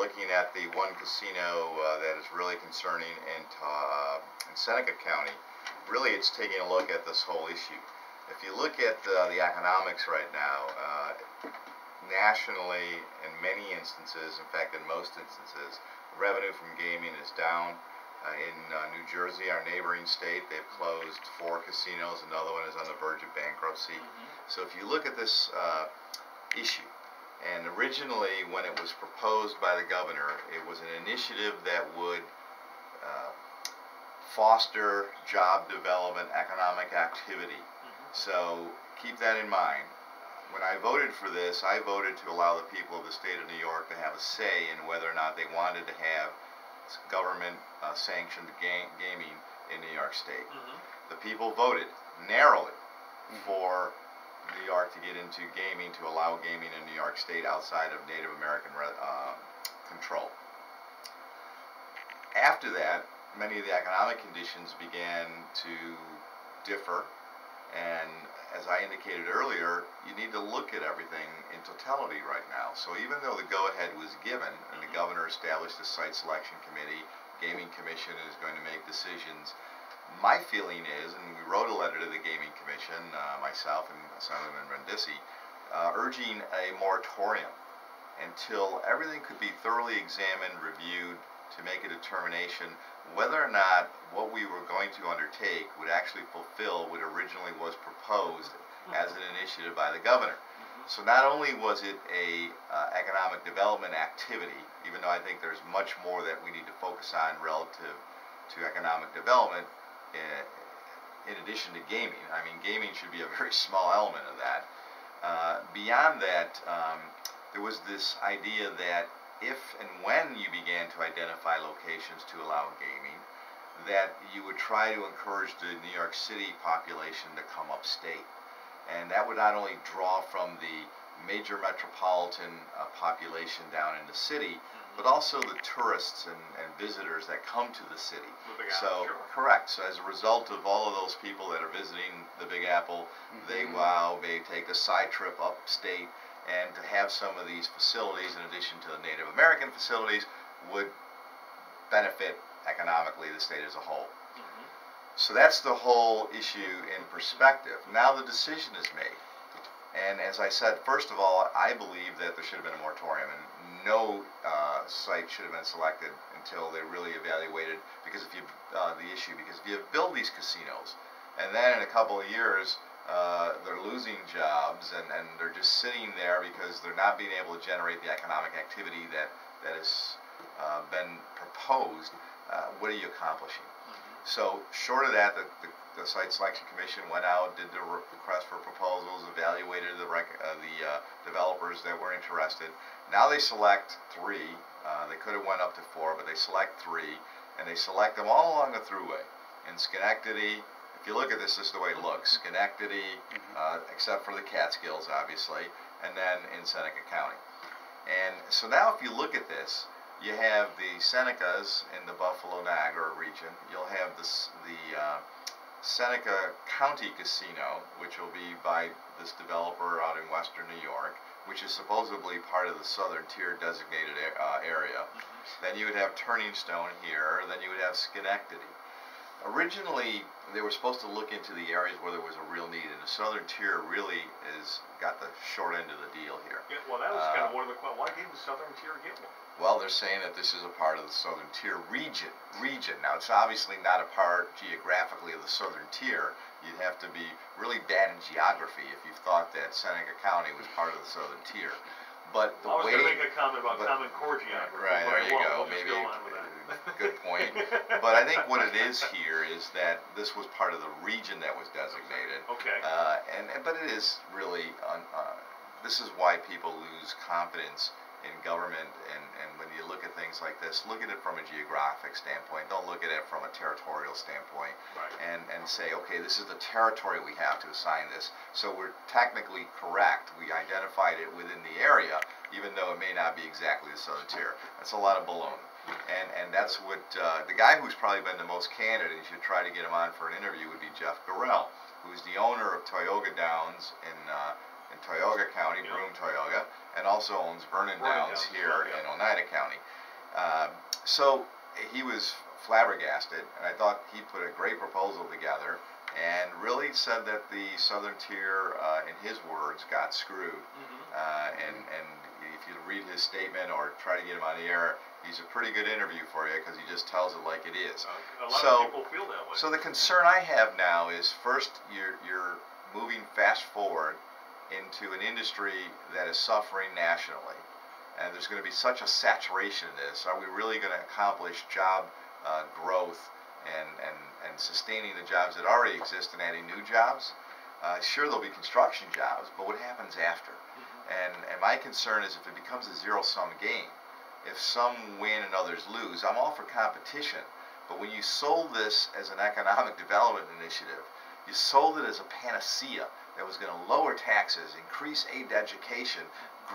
looking at the one casino that is really concerning in Seneca County. Really, it's taking a look at this whole issue. If you look at the economics right now, nationally, in many instances, in fact in most instances, revenue from gaming is down. In New Jersey, our neighboring state, they've closed 4 casinos. Another one is on the verge of bankruptcy. So if you look at this issue, and originally when it was proposed by the governor, it was an initiative that would foster job development, economic activity. So keep that in mind. When I voted for this, I voted to allow the people of the state of New York to have a say in whether or not they wanted to have government sanctioned gaming in New York State. The people voted narrowly for New York to get into gaming, to allow gaming in New York State outside of Native American control. After that, many of the economic conditions began to differ, and as I indicated earlier, you need to look at everything in totality right now. So even though the go-ahead was given and the governor established a site selection committee, gaming commission is going to make decisions, my feeling is, and we wrote a letter to the gaming commission, myself and Assemblyman Brindisi, urging a moratorium until everything could be thoroughly examined, reviewed, to make a determination whether or not what we were going to undertake would actually fulfill what originally was proposed as an initiative by the governor. So not only was it a economic development activity, even though I think there's much more that we need to focus on relative to economic development in addition to gaming. I mean, gaming should be a very small element of that. Beyond that, there was this idea that if and when you began to identify locations to allow gaming, that you would try to encourage the New York City population to come upstate. And that would not only draw from the major metropolitan population down in the city, but also the tourists and visitors that come to the city. So, correct. So as a result of all of those people that are visiting the Big Apple, they take a side trip upstate, and to have some of these facilities, in addition to the Native American facilities, would benefit economically the state as a whole. So that's the whole issue in perspective. Now the decision is made. And as I said, first of all, I believe that there should have been a moratorium, and no site should have been selected until they really evaluated because if you build these casinos, and then in a couple of years, they're losing jobs and they're just sitting there because they're not being able to generate the economic activity that has been proposed, what are you accomplishing? So short of that, the Site Selection Commission went out, did the request for proposals, evaluated the developers that were interested. Now they select 3. They could have went up to 4, but they select 3, and they select them all along the thruway. In Schenectady, if you look at this, this is the way it looks. Schenectady, except for the Catskills, obviously, and then in Seneca County. And so now if you look at this, you have the Senecas in the Buffalo-Niagara region. You'll have the Seneca County Casino, which will be by this developer out in western New York, which is supposedly part of the southern tier designated area. Then you would have Turning Stone here, then you would have Schenectady. Originally, they were supposed to look into the areas where there was a real need, and the southern tier really got the short end of the deal here. Yeah, well, that was kind of one of the questions. Why didn't the southern tier get one? Well, they're saying that this is a part of the southern tier region. Now, it's obviously not a part geographically of the southern tier. You'd have to be really bad in geography if you thought that Seneca County was part of the southern tier. But the I was going to make a comment about Common Core geography. Right, there you go. Maybe good point. But I think what it is here is that this was part of the region that was designated. Okay. But it is really this is why people lose confidence in government, and when you look at things like this, look at it from a geographic standpoint. Don't look at it from a territorial standpoint. Right. And say, okay, this is the territory we have to assign this. So we're technically correct. We identified it within the area, even though it may not be exactly the southern tier. That's a lot of baloney. And that's what the guy who's probably been the most candid, and you should try to get him on for an interview, would be Jeff Gorell, who's the owner of Tioga Downs in Tioga County, Broome, Tioga, and also owns Vernon Downs here in Oneida County. So he was flabbergasted, and I thought he put a great proposal together and really said that the Southern Tier, in his words, got screwed. And if you read his statement or try to get him on the air, he's a pretty good interview for you because he just tells it like it is. A lot of people feel that way. So the concern I have now is, first, you're moving fast forward into an industry that is suffering nationally. And there's going to be such a saturation in this. Are we really going to accomplish job growth and sustaining the jobs that already exist and adding new jobs? Sure, there'll be construction jobs, but what happens after? And my concern is if it becomes a zero-sum game, if some win and others lose. I'm all for competition, but when you sold this as an economic development initiative, you sold it as a panacea that was going to lower taxes, increase aid to education,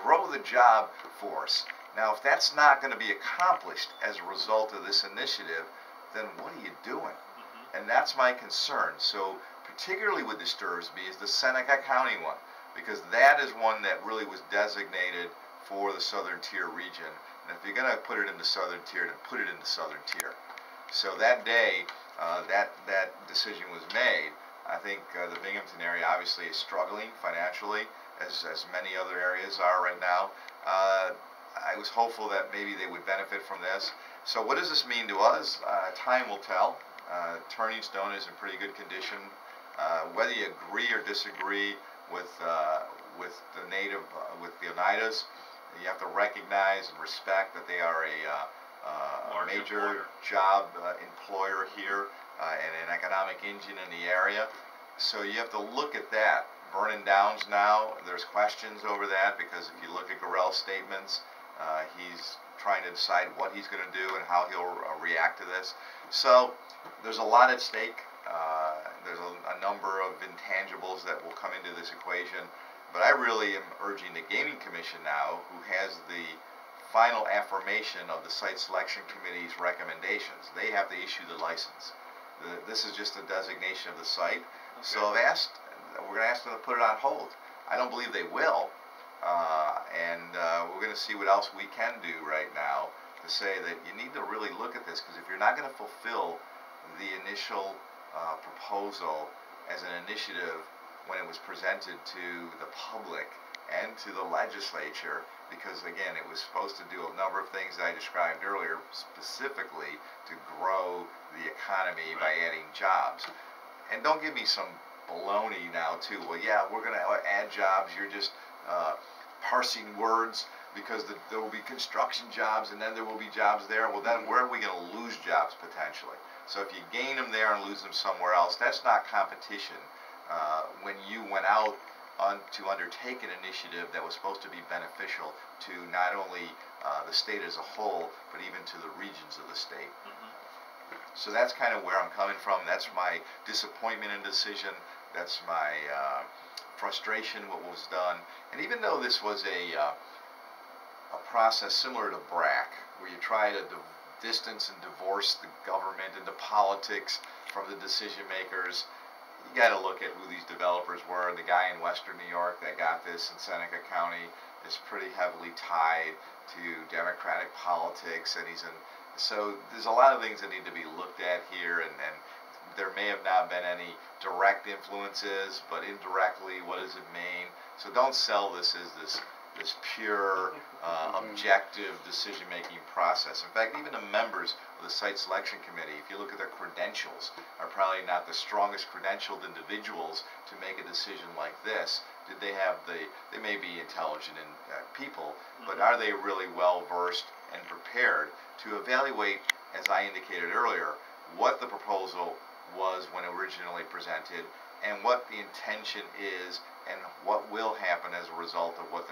grow the job force. Now, if that's not going to be accomplished as a result of this initiative, then what are you doing? And that's my concern. So particularly what disturbs me is the Seneca County one, because that is one that really was designated for the Southern Tier region. And if you're going to put it in the Southern Tier, then put it in the Southern Tier. So that day, that decision was made. I think the Binghamton area obviously is struggling financially, as many other areas are right now. I was hopeful that maybe they would benefit from this. So what does this mean to us? Time will tell. Turning Stone is in pretty good condition. Whether you agree or disagree with the native, with the Oneidas, you have to recognize and respect that they are a major job employer here and an economic engine in the area. So you have to look at that. Vernon Downs now, there's questions over that, because if you look at Gorell's statements, he's trying to decide what he's going to do and how he'll react to this. So there's a lot at stake. There's a number of intangibles that will come into this equation. But I really am urging the Gaming Commission now, who has the final affirmation of the Site Selection Committee's recommendations. They have to issue the license. This is just a designation of the site. Okay. So we're going to ask them to put it on hold. I don't believe they will. We're going to see what else we can do right now to say that you need to really look at this, because if you're not going to fulfill the initial proposal as an initiative when it was presented to the public and to the legislature, because again it was supposed to do a number of things that I described earlier, specifically to grow the economy by adding jobs. And don't give me some baloney now too, well yeah, we're going to add jobs, you're just parsing words, because there will be construction jobs and then there will be jobs there. Well then where are we going to lose jobs potentially? So if you gain them there and lose them somewhere else, that's not competition. When you went out to undertake an initiative that was supposed to be beneficial to not only the state as a whole, but even to the regions of the state. So that's kind of where I'm coming from. That's my disappointment in decision. That's my frustration what was done. And even though this was a process similar to BRAC, where you try to distance and divorce the government and the politics from the decision makers, you got to look at who these developers were. The guy in Western New York that got this in Seneca County is pretty heavily tied to Democratic politics, and so there's a lot of things that need to be looked at here, and there may have not been any direct influences, but indirectly, what does it mean? So don't sell this as this pure objective decision-making process. In fact, even the members of the Site Selection Committee, if you look at their credentials, are probably not the strongest credentialed individuals to make a decision like this. They may be intelligent people, but are they really well-versed and prepared to evaluate, as I indicated earlier, what the proposal was when originally presented, and what the intention is, and what will happen as a result of what they're